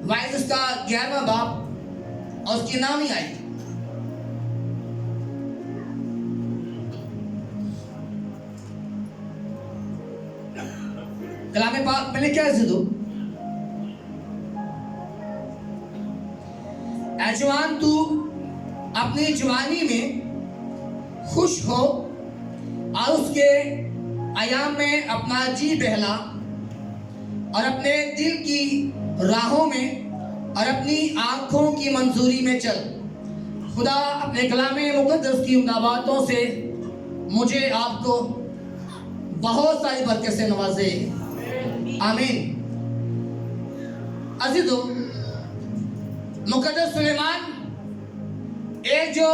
Wise उसका 11वां बाब और उसकी नाम ही आई। कलाम पाक मैंने क्या अर्ज दो, ऐ जवान तू अपनी जवानी में खुश हो और उसके अयाम में अपना जी बहला और अपने दिल की राहों में और अपनी आंखों की मंजूरी में चल। खुदा अपने कलाम मुक़द्दस की उन बातों से मुझे आपको बहुत सारी बरकत से नवाजे। आमीन। अज़ीज़ों, मुक़द्दस सुलेमान एक जो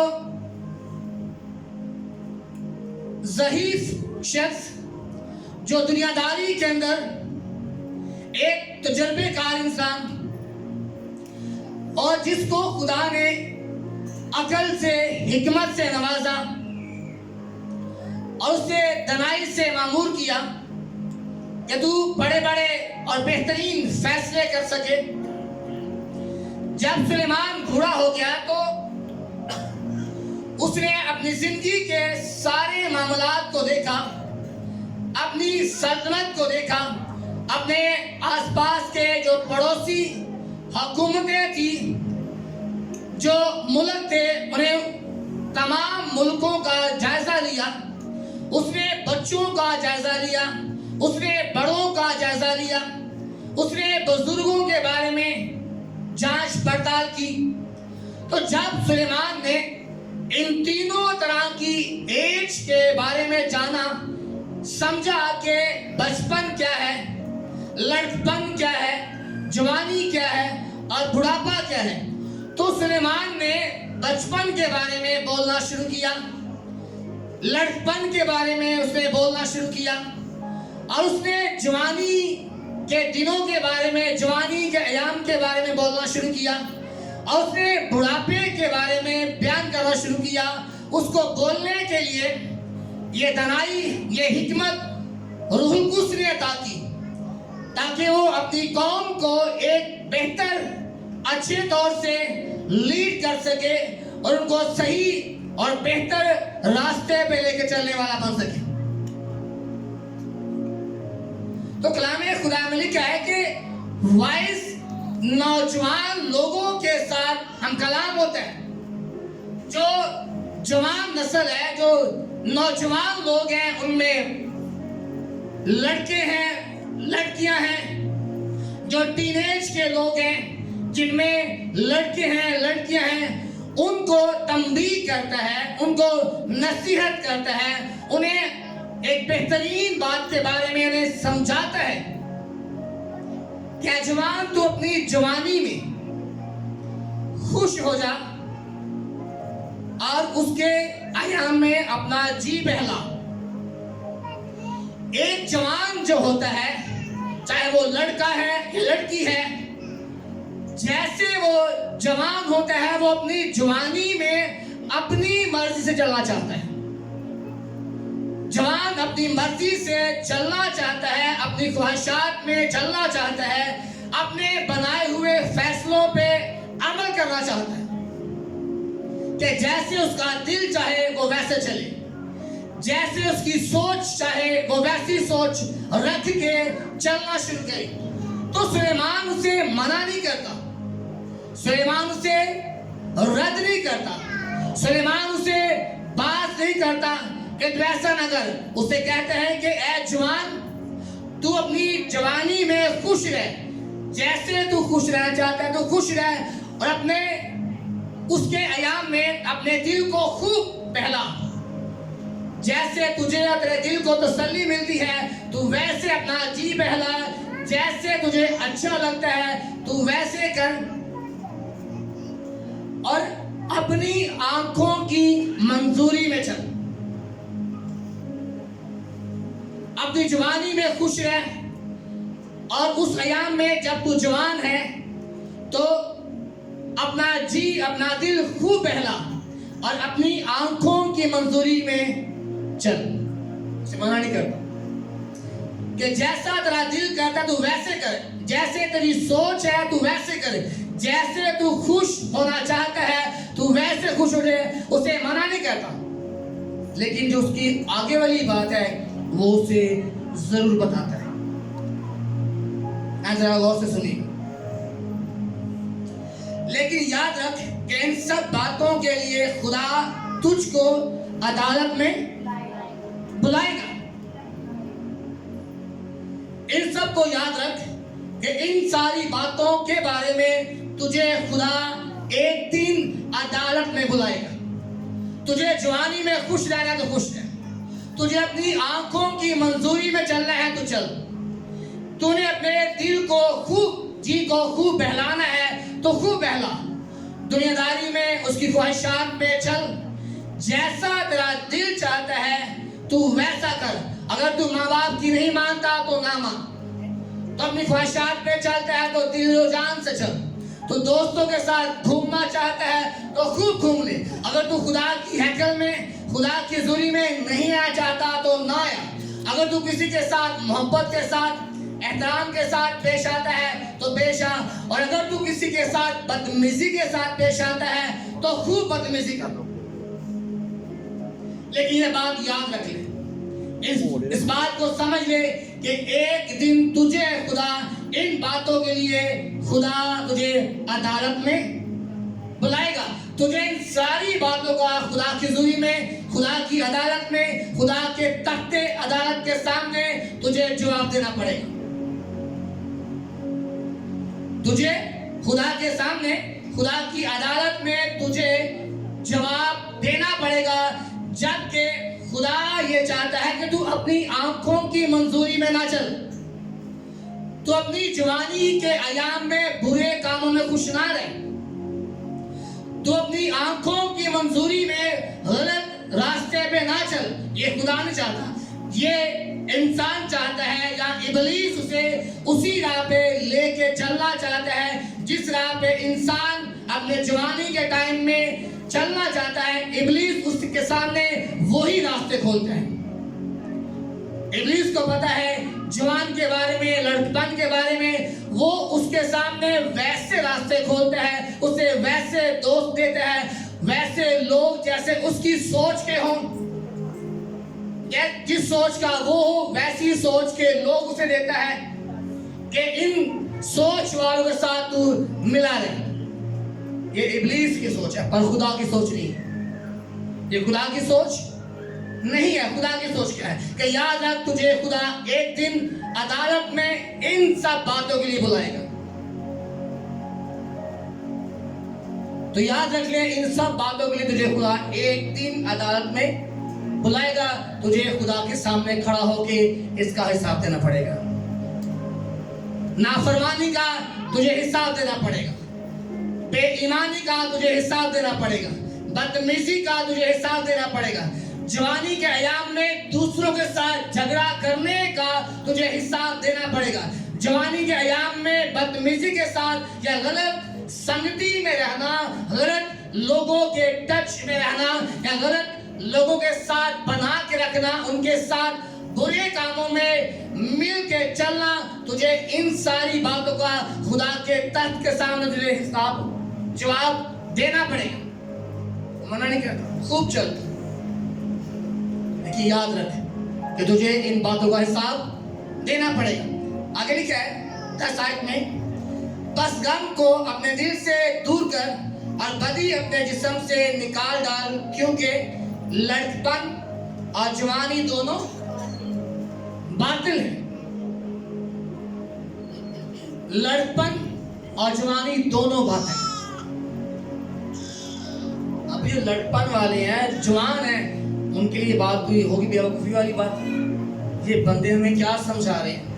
ज़हीफ़ शख्स जो दुनियादारी के अंदर एक तजुर्बेकार इंसान और जिसको खुदा ने अकल से हिकमत से नवाजा और उसे दनाई से मामूर किया कि तू बड़े बड़े और बेहतरीन फैसले कर सके। जब सुलेमान बूढ़ा हो गया तो उसने अपनी जिंदगी के सारे मामलात को देखा, अपनी सल्तनत को देखा, अपने आसपास के जो पड़ोसी हुकूमतें थी, जो मुल्क थे, उन्हें तमाम मुल्कों का जायजा लिया। उसने बच्चों का जायजा लिया, उसने बड़ों का जायजा लिया, उसने बुजुर्गों के बारे में जांच पड़ताल की। तो जब सुलेमान ने इन तीनों तरह की एज के बारे में जाना, समझा कि बचपन क्या है, लड़कपन क्या है, जवानी क्या है और बुढ़ापा क्या है, तो सुलेमान ने बचपन के बारे में बोलना शुरू किया, लड़कपन के बारे में उसने बोलना शुरू किया और उसने जवानी के दिनों के बारे में, जवानी के अयाम के बारे में बोलना शुरू किया और उसने बुढ़ापे के बारे में बयान करना शुरू किया। उसको बोलने के लिए ये दनाई, ये हिकमत रूहुल कुद्स ने अता की ताकि वो अपनी कौम को एक बेहतर, अच्छे तौर से लीड कर सके और उनको सही और बेहतर रास्ते पे लेके चलने वाला बन सके। तो कलाम खुदा में लिखा है कि वाइज नौजवान लोगों के साथ हम कलाम होते हैं। जो जवान नस्ल है, जो नौजवान लोग हैं, उनमें लड़के हैं, लड़कियां हैं, जो टीनेज के लोग हैं, जिनमें लड़के हैं, लड़कियां हैं, उनको तंबीह करता है, उनको नसीहत करता है, उन्हें एक बेहतरीन बात के बारे में उन्हें समझाता है कि जवान तू अपनी जवानी में खुश हो जा और उसके अयाम में अपना जी बहला। एक जवान जो होता है, चाहे वो लड़का है या लड़की है, जैसे वो जवान होता है वो अपनी जवानी में अपनी मर्जी से चलना चाहता है। जवान अपनी मर्जी से चलना चाहता है, अपनी ख्वाहिशात में चलना चाहता है, अपने बनाए हुए फैसलों पे अमल करना चाहता है कि जैसे उसका दिल चाहे वो वैसे चले, जैसे उसकी सोच चाहे वो वैसी सोच रख के चलना शुरू करे। तो सुलेमान उसे मना नहीं करता, सुलेमान उसे रद्द नहीं करता, सुलेमान उसे बात नहीं करता कि तू ऐसा न कर। उसे कहते हैं कि ऐ जवान, तू अपनी जवानी में खुश रह, जैसे तू खुश रहना चाहता है तो खुश रह और अपने उसके अयाम में अपने दिल को खूब बहला। जैसे तुझे और तेरे दिल को तसल्ली मिलती है तू वैसे अपना जी बहला, जैसे तुझे अच्छा लगता है तू वैसे कर और अपनी आंखों की मंजूरी में चल। अपनी जवानी में खुश रह और उस अयाम में जब तू जवान है तो अपना जी, अपना दिल खूब बहला और अपनी आंखों की मंजूरी में चल। मना नहीं करता कि जैसा तेरा दिल करता तू वैसे कर, जैसे तेरी सोच है तू वैसे करे, जैसे तू खुश होना चाहता है तू वैसे खुश हो जाए, उसे मना नहीं करता, लेकिन जो उसकी आगे वाली बात है वो उसे जरूर बताता है। जरा गौर से सुनिए। लेकिन याद रख कि इन सब बातों के लिए खुदा तुझको अदालत में बुलाएगा। इन सब को याद रख कि इन सारी बातों के बारे में तुझे खुदा एक दिन अदालत में बुलाएगा। तुझे जवानी में खुश रहना है तो खुश रह, तुझे अपनी आंखों की मंजूरी में चलना है तो चल, तूने अपने दिल को खूब जी को खूब बहलाना है तो खूब बहला, दुनियादारी में उसकी ख्वाहिशात में चल, जैसा तेरा दिल चाहता है तू वैसा कर। अगर तू माँ बाप की नहीं मानता तो ना मान, तो अपनी ख्वाहिशात पे चलता है तो दिल और जान से चल, तो दोस्तों के साथ घूमना चाहता है तो खूब घूम ले। अगर तू खुदा की हैकल में खुदा की हज़ूरी में नहीं आना चाहता तो ना आ। अगर तू किसी के साथ मोहब्बत के साथ एहतराम के साथ पेश आता है तो पेश आ, और अगर तू किसी के साथ बदतमीजी के साथ पेश आता है तो खूब बदतमीजी कर लो। लेकिन ये बात याद रख ले, इस बात को समझ ले कि एक दिन तुझे खुदा इन बातों के लिए खुदा तुझे अदालत में बुलाएगा। तुझे इन सारी बातों का खुदा की हज़ूरी में, खुदा की अदालत में, खुदा के तख्ते अदालत के सामने तुझे जवाब देना पड़ेगा। तुझे खुदा के सामने, खुदा की अदालत में तुझे जवाब देना पड़ेगा, जबकि खुदा ये चाहता है कि तू अपनी आंखों की मंजूरी में ना चल, तू अपनी जवानी के अयाम में बुरे कामों में खुश ना रहे, तू अपनी आंखों की मंजूरी में गलत रास्ते पे ना चल। ये खुदा नहीं चाहता, ये इंसान चाहता है, या इब्लीस उसे उसी राह पे लेके चलना चाहता है जिस राह पे इंसान अपने जवानी के टाइम में चलना चाहता है। इब्लीस उसके सामने वही रास्ते खोलता है। इब्लीस को पता है जवान के बारे में, लड़कपन के बारे में, वो उसके सामने वैसे रास्ते खोलता है, उसे वैसे दोस्त देता है, वैसे लोग जैसे उसकी सोच के हों, जिस सोच का वो हो वैसी सोच के लोग उसे देता है कि इन सोच वालों के साथ तू मिला रहे। ये इब्लीस की सोच है, पर खुदा की सोच नहीं है। ये खुदा की सोच नहीं है। खुदा की सोच क्या है कि याद रख तुझे खुदा एक दिन अदालत में इन सब बातों के लिए बुलाएगा। तो याद रख ले, इन सब बातों के लिए तुझे खुदा एक दिन अदालत में बुलाएगा। तुझे खुदा के सामने खड़ा होके इसका हिसाब देना पड़ेगा। नाफरमानी का तुझे हिसाब देना पड़ेगा, बेईमानी का तुझे हिसाब देना पड़ेगा, बदतमीजी का तुझे हिसाब देना पड़ेगा, जवानी के अयाम में दूसरों के साथ झगड़ा करने का तुझे हिसाब देना पड़ेगा, जवानी के अयाम में बदतमीजी के साथ या गलत संगति में रहना, गलत लोगों के टच में रहना, या गलत लोगों के साथ बना के रखना, उनके साथ बुरे कामों में मिल के चलना, तुझे इन सारी बातों का खुदा के तख्त के सामने तुझे हिसाब जवाब देना पड़ेगा। मना नहीं करता, खूब चल, लेकिन याद रख कि तुझे इन बातों का हिसाब देना पड़ेगा। आगे लिखा है 10 आयत में, बस गम को अपने दिल से दूर कर और बदी अपने जिस्म से निकाल डाल, क्योंकि लड़कपन और जवानी दोनों बातिल है। लड़कपन और जवानी दोनों बातिल। अब ये लड़कपन वाले हैं, जवान हैं, उनके लिए बात कोई होगी बेवकूफी वाली बात। ये बंदे हमें क्या समझा रहे हैं,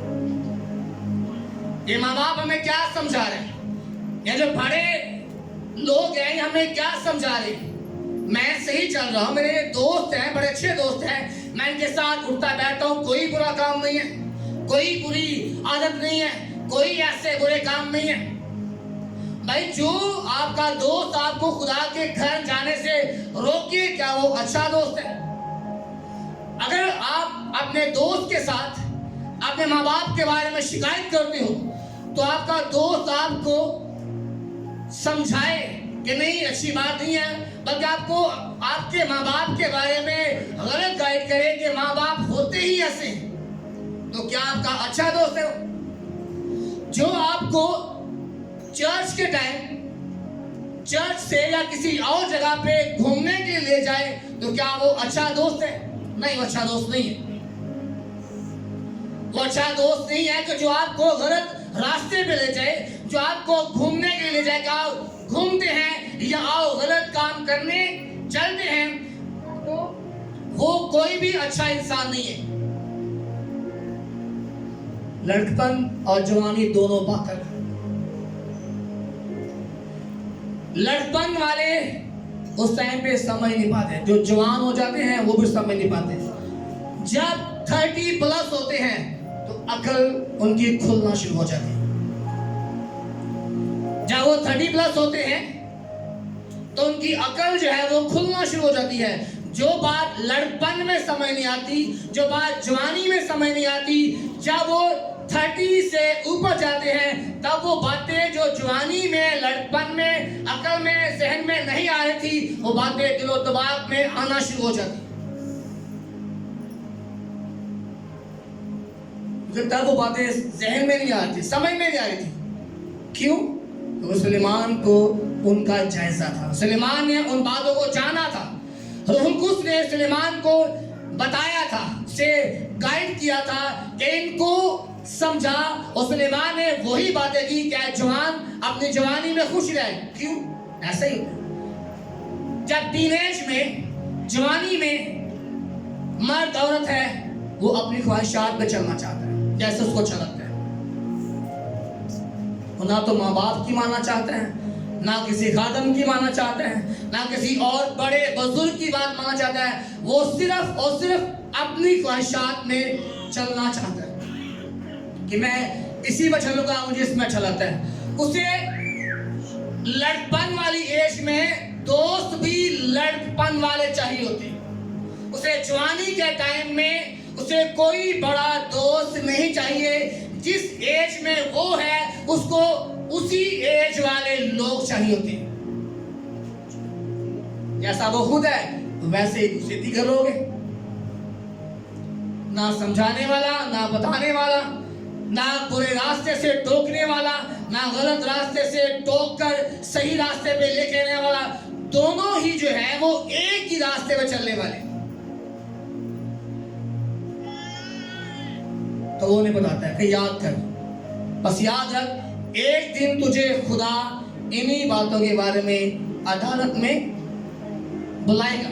ये माँ बाप हमें क्या समझा रहे हैं, ये जो बड़े लोग हैं हमें क्या समझा रहे हैं। मैं सही चल रहा हूँ, मेरे दोस्त हैं, बड़े अच्छे दोस्त हैं, मैं इनके साथ उठता बैठता हूँ, कोई बुरा काम नहीं है, कोई बुरी आदत नहीं है, कोई ऐसे बुरे काम नहीं है। भाई जो आपका दोस्त आपको खुदा के घर जाने से रोके, क्या वो अच्छा दोस्त है? अगर आप अपने दोस्त के साथ अपने माँ बाप के बारे में शिकायत करते हो तो आपका दोस्त आपको समझाए कि नहीं अच्छी बात नहीं है, बल्कि आपको आपके माँ बाप के बारे में गलत गाइड करे कि माँ बाप होते ही ऐसे, तो क्या आपका अच्छा दोस्त है? जो आपको चर्च के टाइम चर्च से या किसी और जगह पे घूमने के लिए ले जाए, तो क्या वो अच्छा दोस्त है? नहीं, वो अच्छा दोस्त नहीं है। वो अच्छा दोस्त नहीं है कि जो आपको गलत रास्ते पे ले जाए, जो आपको घूमने के लिए ले जाए, आओ घूमते हैं या आओ गलत काम करने चलते हैं, तो वो कोई भी अच्छा इंसान नहीं है। लड़कपन और जवानी दोनों बातें। लड़कपन वाले उस टाइम पे समझ नहीं पाते, जो जवान हो जाते हैं वो भी समझ नहीं पाते। जब 30+ होते हैं तो अकल उनकी खुलना शुरू हो जाती है। जब वो 30+ होते हैं तो उनकी अकल जो है वो खुलना शुरू हो जाती है। जो बात लड़कपन में समझ नहीं आती, जो बात जवानी में समझ नहीं आती, जब वो 30 से ऊपर जाते हैं तब वो बातें जो जवानी में, लड़कपन में, अकल में, जहन में नहीं आ रही थी, वो बातें दिलो दिमाग में आना शुरू हो जाती। तब वो बातें जहन में नहीं आ रही थी, समझ में नहीं आ रही थी। क्यों? तो सुलेमान को उनका जायजा था, सुलेमान ने उन बातों को जाना था। रूहुल कुद्स ने सुलेमान को बताया था, से गाइड किया था कि इनको समझा, और सुलेमान ने वही बातें की कि जवान अपनी जवानी में खुश रहे। क्यों? ऐसे ही जब टीनेज में, जवानी में मर्द औरत है, वो अपनी ख्वाहिशात में चलना चाहता है जैसे उसको अच्छा लगता है। ना तो माँ बाप की मानना चाहते हैं, ना किसी खादम की मानना चाहते हैं, ना किसी और बड़े बुजुर्ग की बात मानना चाहता है। वो सिर्फ और सिर्फ अपनी ख्वाहिशात में चलना चाहता है कि मैं इसी में चलूंगा, मुझे इसमें अच्छा लगता है। उसे लड़कपन वाली एज में दोस्त भी लड़कपन वाले चाहिए होते हैं। उसे जवानी के टाइम में उसे कोई बड़ा दोस्त नहीं चाहिए। जिस एज में वो है उसको उसी एज वाले लोग चाहिए होते हैं। जैसा वो खुद है वैसे ही दूसरे दीगर लोग हैं। ना समझाने वाला, ना बताने वाला, ना बुरे रास्ते से टोकने वाला, ना गलत रास्ते से टोक कर सही रास्ते पे लेके आने वाला, दोनों ही जो है वो एक ही रास्ते पे चलने वाले। तो वो नहीं बताता है कि याद कर, बस याद रख, एक दिन तुझे खुदा इन्हीं बातों के बारे में अदालत में बुलाएगा।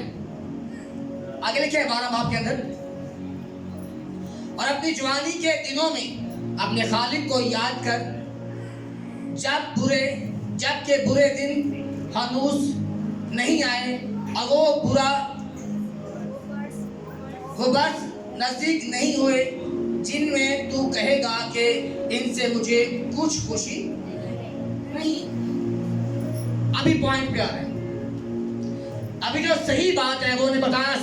आगे लिखे है 12 बाब के अंदर, और अपनी जवानी के दिनों में अपने खालिक को याद कर, जब के बुरे दिन हनूस नहीं आए और वो बस नजदीक नहीं हुए, जिनमें तू कहेगा कि इनसे मुझे कुछ खुशी नहीं। अभी पॉइंट पे आ रहे हैं। अभी जो सही बात है वो उन्हें बताना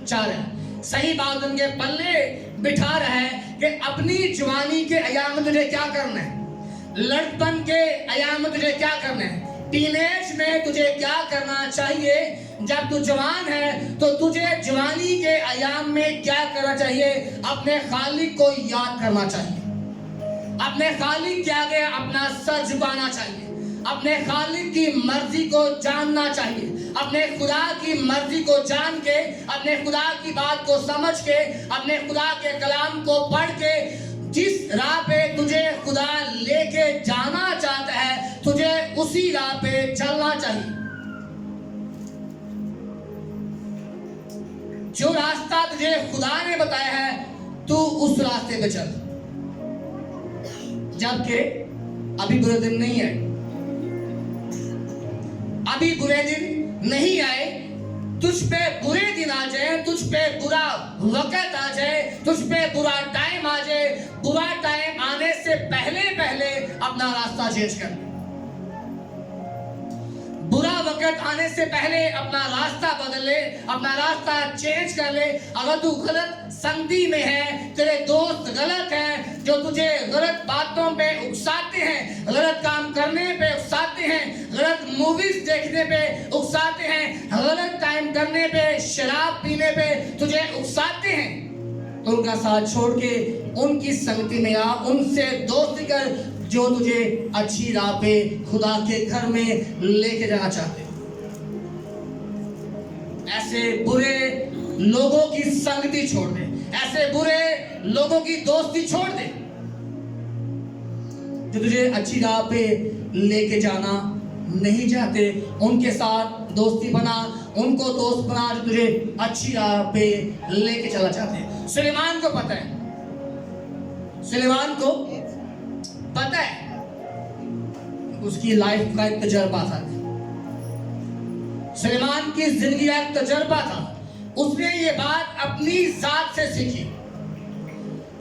चाह रहे हैं। सही बात उनके पल्ले बिठा रहा है कि अपनी जवानी के अयाम में तुझे क्या करना है, लड़कपन के अयाम में तुझे क्या करना है, टीनेज में तुझे क्या करना चाहिए। जब तू जवान है तो तुझे जवानी के अयाम में क्या करना चाहिए? अपने खालिक को याद करना चाहिए, अपने खालिक के आगे अपना सर झुकाना चाहिए, अपने खालिक की मर्जी को जानना चाहिए, अपने खुदा की मर्जी को जान के, अपने खुदा की बात को समझ के, अपने खुदा के कलाम को पढ़ के, जिस राह पे तुझे खुदा लेके जाना चाहता है तुझे उसी राह पे चलना चाहिए। जो रास्ता तुझे खुदा ने बताया है तू उस रास्ते पे चल। जबकि अभी बुरे दिन नहीं है, अभी बुरे दिन नहीं आए, तुझ पे बुरे दिन आ जाए, तुझ पे बुरा वक्त आ जाए, तुझ पे बुरा टाइम आ जाए, बुरा टाइम आने से पहले पहले अपना रास्ता चेंज कर। बुरा वक्त आने से पहले अपना रास्ता बदल ले, अपना रास्ता चेंज कर ले। अगर तू गलत संगति में है, तेरे दोस्त गलत हैं जो तुझे गलत बातों पे उकसाते हैं, गलत काम करने पे उकसाते हैं, गलत मूवीज देखने पे उकसाते हैं, गलत टाइम करने पे, शराब पीने पे तुझे उकसाते हैं, तो उनका साथ छोड़ के उनकी संगति में आ, उनसे दोस्ती कर जो तुझे अच्छी राह पे खुदा के घर में लेके जाना चाहते हैं। ऐसे बुरे लोगों की संगति छोड़ दे, ऐसे बुरे लोगों की दोस्ती छोड़ दे जो तुझे अच्छी राह पे लेके जाना नहीं चाहते। उनके साथ दोस्ती बना, उनको दोस्त बना जो तुझे अच्छी राह पे लेके चला चाहते हैं। सुलेमान को पता है, सुलेमान को पता है, उसकी लाइफ का एक तजर्बा था, सुलेमान की जिंदगी का एक तजर्बा था। उसने ये बात अपनी जात से सीखी,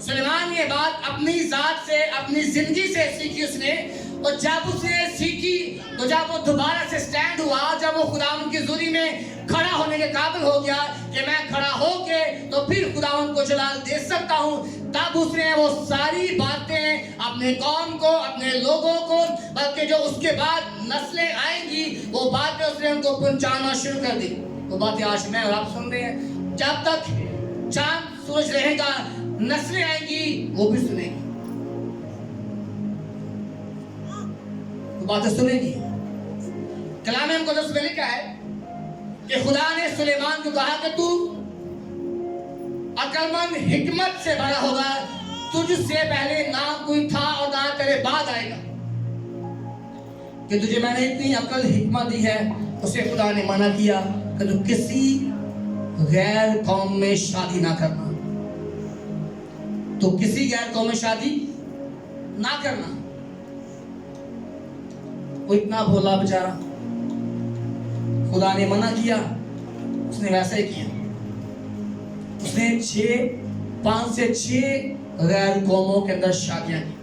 सुलेमान ये बात अपनी जात से, अपनी जिंदगी से सीखी उसने। और जब उसने सीखी तो जब वो दोबारा से स्टैंड हुआ, जब वो खुदावंद की हुजूरी में खड़ा होने के काबिल हो गया कि मैं खड़ा होके तो फिर खुदावंद को जलाल दे सकता हूँ, तब उसने वो सारी बातें अपने कौम को, अपने लोगों को, बल्कि जो उसके बाद नस्लें आएंगी वो बातें उसने उनको पहुंचाना शुरू कर दी। वो बातें आज मैं और आप सुन रहे हैं। जब तक चांद सूरज रहेगा नस्लें आएंगी वो भी सुनेंगी, वो बातें सुनेगी। कलाम मुक़द्दस में लिखा है कि खुदा ने सुलेमान को कहा कि तू अक्लमंद हिकमत से बड़ा होगा, तुझसे पहले ना कोई था और ना तेरे बाद आएगा, कि तुझे मैंने इतनी अकल हिकमत दी है। उसे खुदा ने मना किया कि तू किसी गैर कौम में शादी ना करना, तो किसी गैर कौम में शादी ना करना। वो इतना भोला बेचारा, खुदा ने मना किया, उसने वैसे ही किया। उसने 5 से 6 गैर कौमों के अंदर शादियां की।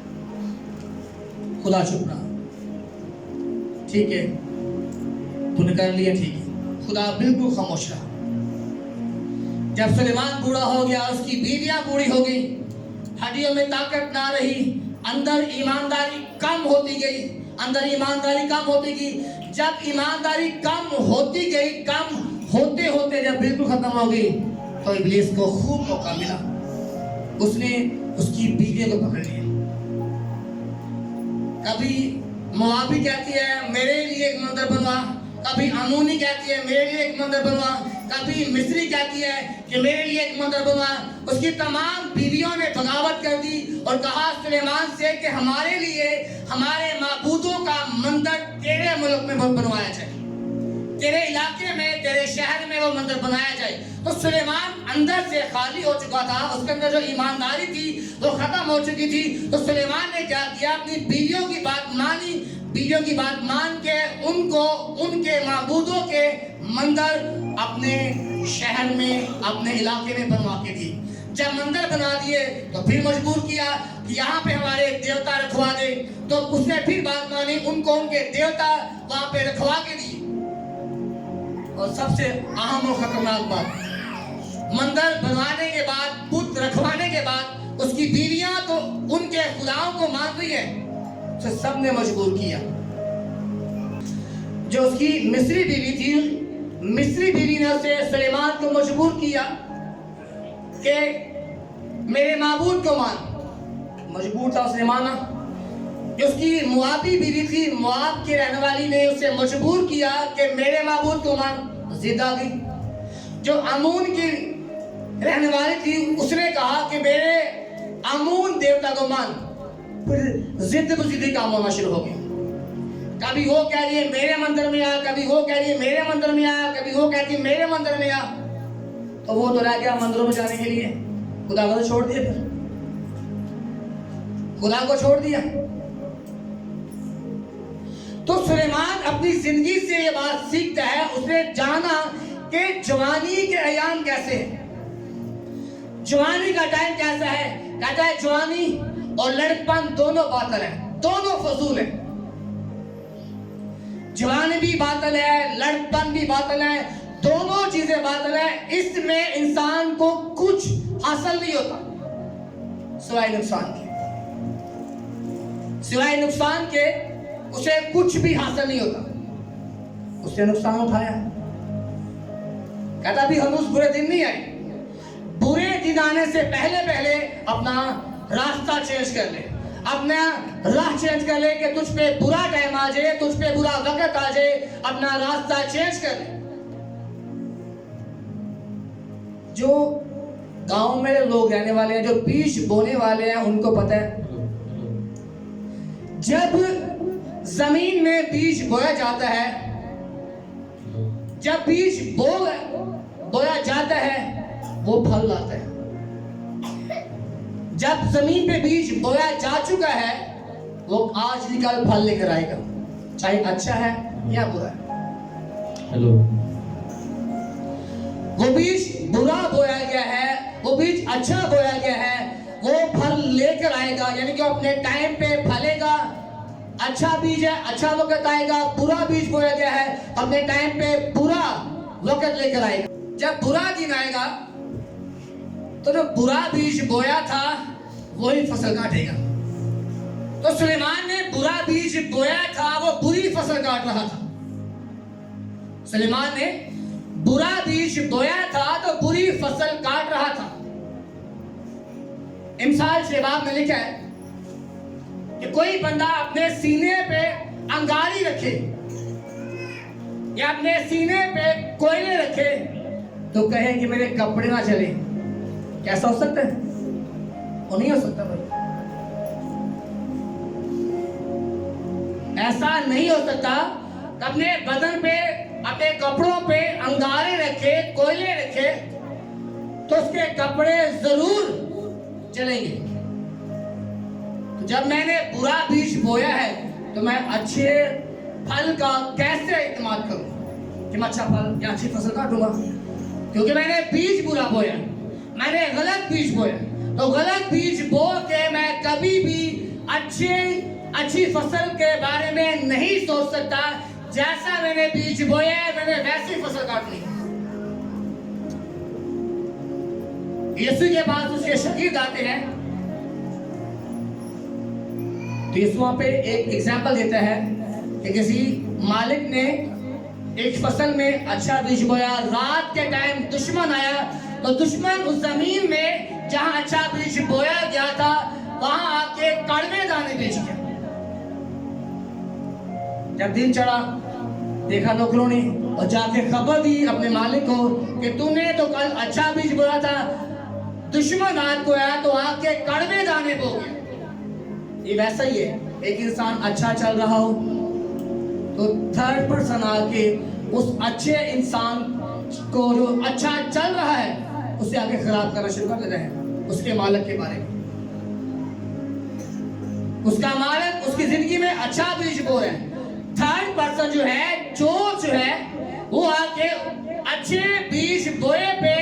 खुदा चुप रहा, ठीक है तूने कर लिया, ठीक है। खुदा बिल्कुल खामोश रहा। जब सुलेमान बूढ़ा हो गया, उसकी बीवियां बूढ़ी हो गई, हड्डियों में ताकत ना रही, अंदर ईमानदारी कम होती गई, अंदर ईमानदारी कम होती गई। जब ईमानदारी कम होती गई, कम होते होते जब बिल्कुल खत्म हो गई, तो इब्लीस को खूब मौका मिला। उसने उसकी बीवी को पकड़ लिया। कभी मोआबी कहती है मेरे लिए एक मंदिर बनवा, कभी अमूनी कहती है मेरे लिए एक मंदिर बनवा, कभी मिस्री कहती है कि मेरे लिए एक मंदिर बनवा। उसकी तमाम बीवियों ने बगावत कर दी और कहा सुलेमान से कि हमारे लिए हमारे माबूदों का मंदिर तेरे मुल्क में बनवाया जाए, तेरे इलाके में, तेरे शहर में वो मंदिर बनाया जाए। तो सुलेमान अंदर से खाली हो चुका था, उसके अंदर जो ईमानदारी थी वो खत्म हो चुकी थी। तो सुलेमान ने क्या किया, अपनी बीवियों की बात मानी, बीवियों की बात मान के उनको उनके माबूदों के मंदिर अपने शहर में, अपने इलाके में बनवा के दिए। जब मंदिर बना दिए तो फिर मजबूर किया कि यहाँ पे हमारे देवता रखवा दे, तो उसने फिर बात मानी, उनको उनके देवता वहां पे रखवा के दिए। और सबसे अहम और खतरनाक बात, मंदिर बनवाने के बाद, बुत रखवाने के बाद उसकी बीवियां तो उनके खुदाओं को मान रही है, तो सबने मजबूर किया। जो उसकी मिस्री बीवी थी, मिस्री बीवी ने उसे सुलेमान को मजबूर किया कि मेरे माबूद को मान। मजबूर था, उसने माना। जो उसकी मुआबी बीवी थी, मुआब की रहने वाली ने उसे मजबूर किया कि मेरे माबूद को मान। जिद आ गई। जो अमून की रहने वाली थी, उसने कहा कि मेरे अमून देवता को मान। फिर जिद पर जिद्दी काम होना शुरू हो गया। कभी वो कह रही है मेरे मंदिर में आ, कभी वो कह रही है मेरे मंदिर में आ, कभी वो कहती है मेरे मंदिर में आ। तो वो तो रह गया मंदिरों में जाने के लिए, खुदा को छोड़ दिया, फिर खुदा को छोड़ दिया। तो सुलेमान अपनी जिंदगी से ये बात सीखता है, उसने जाना कि जवानी के अयाम कैसे है, जवानी का टाइम कैसा है। कहता है जवानी और लड़कपन दोनों बातल है, दोनों फजूल है। जवानी भी बातल है, लड़कपन भी बातल है, दोनों चीजें बातल है। इसमें इंसान को कुछ हासिल नहीं होता सिवाय नुकसान के। सिवाय नुकसान के उसे कुछ भी हासिल नहीं होता। उसने नुकसान उठाया, कहता भी हम उस बुरे दिन नहीं आए। बुरे दिन आने से पहले पहले अपना रास्ता चेंज कर ले, अपना राह चेंज कर ले कि तुझ पे बुरा टाइम आ जाए, तुझ पे बुरा वक्त आ जाए, अपना रास्ता चेंज कर ले। जो गांव में लोग रहने वाले हैं, जो बीज बोने वाले हैं, उनको पता है जब जमीन में बीज बोया जाता है, जब बीज बोया जाता है वो फल लाता है। जब जमीन पे बीज बोया जा चुका है वो आज निकल फल लेकर आएगा, चाहे अच्छा है या बुरा है। हेलो, वो बीज बुरा बोया गया है, वो बीज अच्छा बोया गया है, वो फल लेकर आएगा, यानी कि अपने टाइम पे फलेगा। अच्छा बीज है, अच्छा वक्त आएगा। बुरा बीज बोया गया है, अपने टाइम पे बुरा वक्त लेकर आएगा। जब बुरा दिन आएगा तो जो बुरा बीज बोया था वही फसल काटेगा। तो सुलेमान ने बुरा बीज बोया था, वो बुरी फसल काट रहा था। सुलेमान ने बुरा बीज बोया था तो बुरी फसल काट रहा था। इमसाल शहबाब में लिखा है कि कोई बंदा अपने सीने पे अंगारी रखे या अपने सीने पे कोयले रखे तो कहे कि मेरे कपड़े ना चले। कैसा हो सकता है? वो नहीं हो सकता भाई, ऐसा नहीं हो सकता। अपने बदन पे, अपने कपड़ों पे अंगारे रखे, कोयले रखे तो उसके कपड़े जरूर चलेंगे। तो जब मैंने बुरा बीज बोया है तो मैं अच्छे फल का कैसे इस्तेमाल करूं कि मैं अच्छा फल या अच्छी फसल काटूंगा? क्योंकि मैंने बीज बुरा बोया, मैंने गलत बीज बोया। तो गलत बीज बो के मैं कभी भी अच्छी फसल के बारे में नहीं सोच सकता। जैसा मैंने बीज बोया है मैंने वैसी फसल काटनी। यीशु के पास उसके शागिर्द आते हैं तो यीशु वहां पे एक एग्जाम्पल देता है कि किसी मालिक ने एक फसल में अच्छा बीज बोया, रात के टाइम दुश्मन आया तो दुश्मन उस जमीन में जहां अच्छा बीज बोया गया था वहां आके कड़वे दाने बेच गया। जब दिन चढ़ा देखा नौकरों ने और जाके खबर दी अपने मालिक को कि तूने तो कल अच्छा बीज बोया था, दुश्मन रात को आया तो आके कड़वे दाने बो गए। ये वैसा ही है, एक इंसान अच्छा चल रहा हो तो थर्ड पर्सन आके उस अच्छे इंसान को जो अच्छा चल रहा है उसे आगे खराब करना शुरू कर देते हैं उसके मालिक के बारे में। उसका मालिक उसकी जिंदगी में अच्छा बीज बो रहा है, थर्ड पर्सन जो है, चोर जो है, वो आके अच्छे बीज बोए पे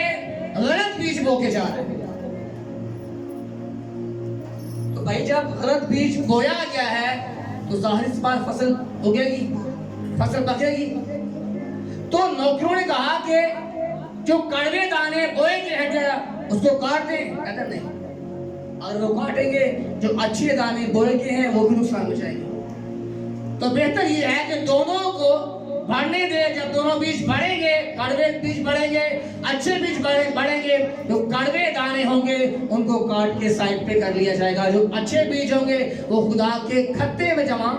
गलत बीज बो के जा रहे हैं। तो भाई जब गलत बीज बोया गया है तो जाहिर सी बात फसल उगेगी, फसल पकेगी। तो नौकरों ने कहा कि जो कड़वे दाने बोए के हैं उसको काट दें। कहते नहीं, अगर वो काटेंगे जो अच्छे दाने बोए के हैं वो भी नुकसान हो जाएंगे। तो बेहतर ये है कि दोनों को बढ़ने दे। जब दोनों बीज बढ़ेंगे, कड़वे बीज बढ़ेंगे, अच्छे बीज बढ़ेंगे, जो कड़वे दाने होंगे उनको काट के साइड पे कर लिया जाएगा। जो अच्छे बीज होंगे वो खुदा के खत्ते में जमा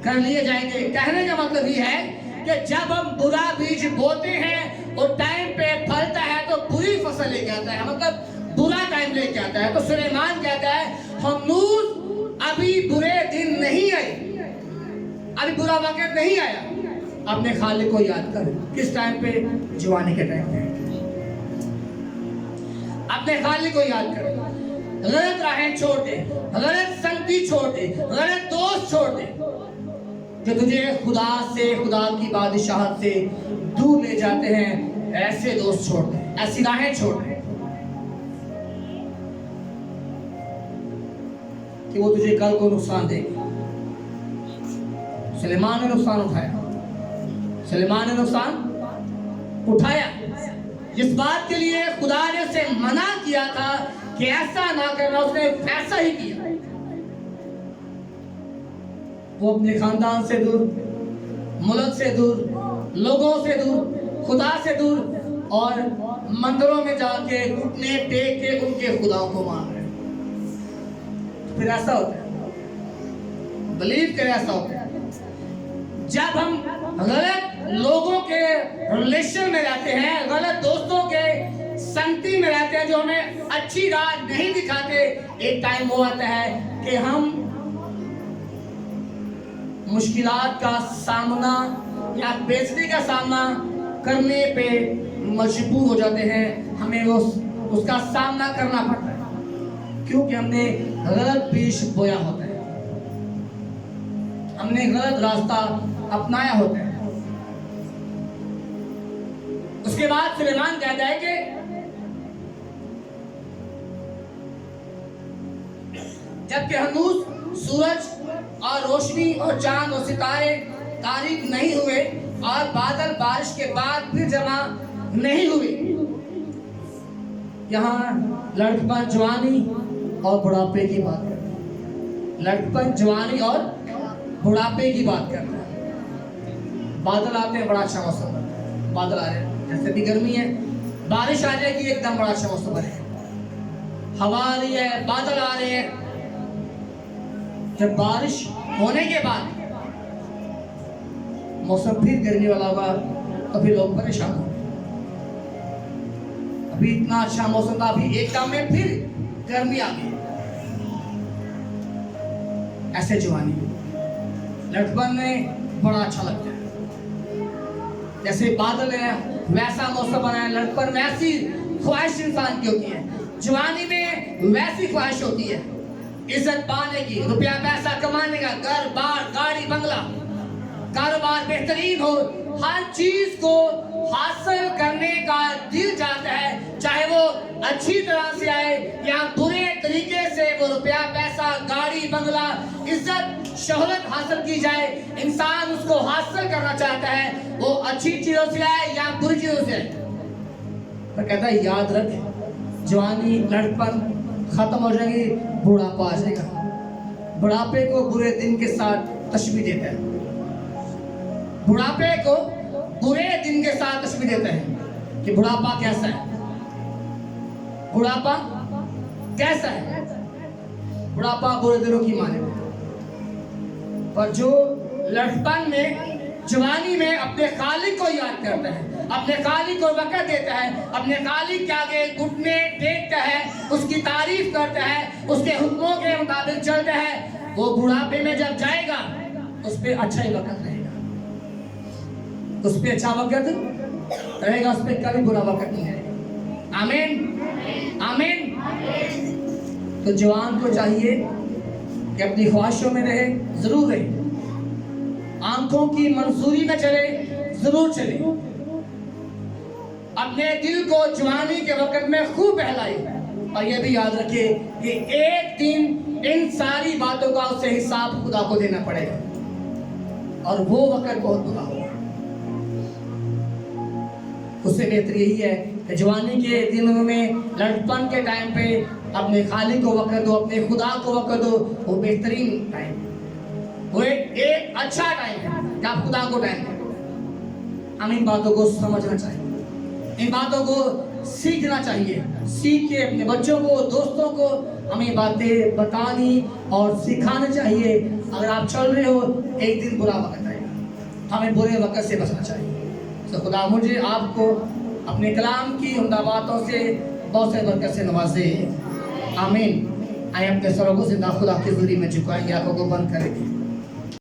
कर लिए जाएंगे। कहने का मतलब ये है कि जब हम बुरा बीज बोते हैं और टाइम पे फलता है तो बुरी फसल लेके आता है, मतलब बुरा टाइम लेके आता है। तो सुलेमान कहता है हमनूस अभी बुरे दिन नहीं आए, अभी बुरा वक्त नहीं आया। अपने खालिक को याद कर। किस टाइम पे? जवानी के टाइम पे। अपने खालिक को याद कर, गलत राहें छोड़ दे, गलत संगति छोड़ दे, गलत दोस्त छोड़ दे जो तुझे खुदा से, खुदा की बादशाहत से दूर ले जाते हैं। ऐसे दोस्त छोड़ दे, ऐसी राहें छोड़ दे कि वो तुझे कल को नुकसान देगी। सुलेमान ने नुकसान उठाया, सुलेमान ने नुकसान उठाया। जिस बात के लिए खुदा ने उसे मना किया था कि ऐसा ना करना, उसने ऐसा ही किया। वो अपने खानदान से दूर, मुल्क से दूर, लोगों से दूर, खुदा से दूर, और मंदिरों में जाके घुटने टेक के उनके खुदाओं को मान रहे। फिर ऐसा होता है, बिलीव करें, ऐसा होता है जब हम गलत लोगों के रिलेशन में रहते हैं, गलत दोस्तों के संगति में रहते हैं जो हमें अच्छी राह नहीं दिखाते। एक टाइम वो आता है कि हम मुश्किलात का सामना या बेइज्जती का सामना करने पे मजबूर हो जाते हैं। हमें वो उसका सामना करना पड़ता है क्योंकि हमने गलत बीज बोया होता है, हमने गलत रास्ता अपनाया होता है। उसके बाद सुलेमान कहता है कि जबकि हनूस सूरज और रोशनी और चांद और सितारे तारीक नहीं हुए और बादल बारिश के बाद फिर जमा नहीं हुए। यहाँ लड़कपन, जवानी और बुढ़ापे की बात करते हैं। लड़कपन, जवानी और बुढ़ापे की बात करते हैं। बादल आते हैं, बड़ा अच्छा मौसम, बादल आ रहे हैं, जैसे भी गर्मी है, बारिश आ जाएगी, एकदम बड़ा अच्छा मौसम है। हवा आ रही है, बादल आ रहे हैं। जब बारिश होने के बाद मौसम फिर गर्मी वाला होगा तो फिर लोग परेशान होंगे। अभी इतना अच्छा मौसम था, अभी एक काम में फिर गर्मी आ गई। ऐसे जवानी लड़कपन में बड़ा अच्छा लगता है, जैसे बादल है वैसा मौसम बना है। लड़कपन में ऐसी ख्वाहिश इंसान की होती है, जवानी में वैसी ख्वाहिश होती है, इज्जत पाने की, रुपया पैसा कमाने का, घर बार गाड़ी बंगला, कारोबार बेहतरीन हो, हर चीज को हासिल करने का दिल चाहता है, चाहे वो अच्छी तरह से आए या बुरे तरीके से। वो रुपया पैसा, गाड़ी बंगला, इज्जत शोहरत हासिल की जाए, इंसान उसको हासिल करना चाहता है, वो अच्छी चीजों से आए या बुरी चीजों से आए। पर कहता है याद रख, जवानी लड़कपन खत्म हो जाएगी, बुढ़ापा आ जाएगा। बुढ़ापे को बुरे दिन के साथ तशबीह देता है, बुढ़ापे को बुरे दिन के साथ तशबीह देता है कि बुढ़ापा कैसा है, बुढ़ापा कैसा है। बुढ़ापा बुरे दिनों की माने, पर जो लड़कपन में, जवानी में अपने खालिक को याद करता है, अपने खालिक को वक़्त देता है, अपने खालिक के आगे घुटने टेकता है, उसकी तारीफ करता है, उसके हुक्मों के मुताबिक चलता है, वो बुढ़ापे में जब जाएगा उस पर अच्छा ही वक़्त रहेगा, उस पर अच्छा वक़्त रहेगा, उस पर कभी बुरा वक़्त नहीं रहेगा। आमीन, आमीन। तो जवान को चाहिए कि अपनी ख्वाहिशों में रहे, जरूर रहे, आंखों की मंसूरी में चले, जरूर चले, अपने दिल को जवानी के वक्त में खूब बहलाए, और यह भी याद रखे कि एक दिन इन सारी बातों का उसे हिसाब खुदा को देना पड़ेगा, और वो वक्त बहुत बुरा होगा। उससे बेहतर यही है कि जवानी के दिनों में, लड़कपन के टाइम पे अपने खालिक को वक्त दो, अपने खुदा को वक्त दो। वो बेहतरीन टाइम, वो एक अच्छा टाइम है कि आप खुदा को टाइम दें। हम इन बातों को समझना चाहिए, इन बातों को सीखना चाहिए, सीख के अपने बच्चों को, दोस्तों को हमें बातें बतानी और सिखाना चाहिए। अगर आप चल रहे हो, एक दिन बुरा वक्त आएगा, हमें बुरे वक्त से बचना चाहिए। तो खुदा मुझे आपको अपने कलाम की उम्दा बातों से बहुत से बरकत से नवाजे। आमीन। आए अपने सरों को जिंदा खुदा की हुजूरी में झुकाएंगे, आंखों को बंद करेंगे।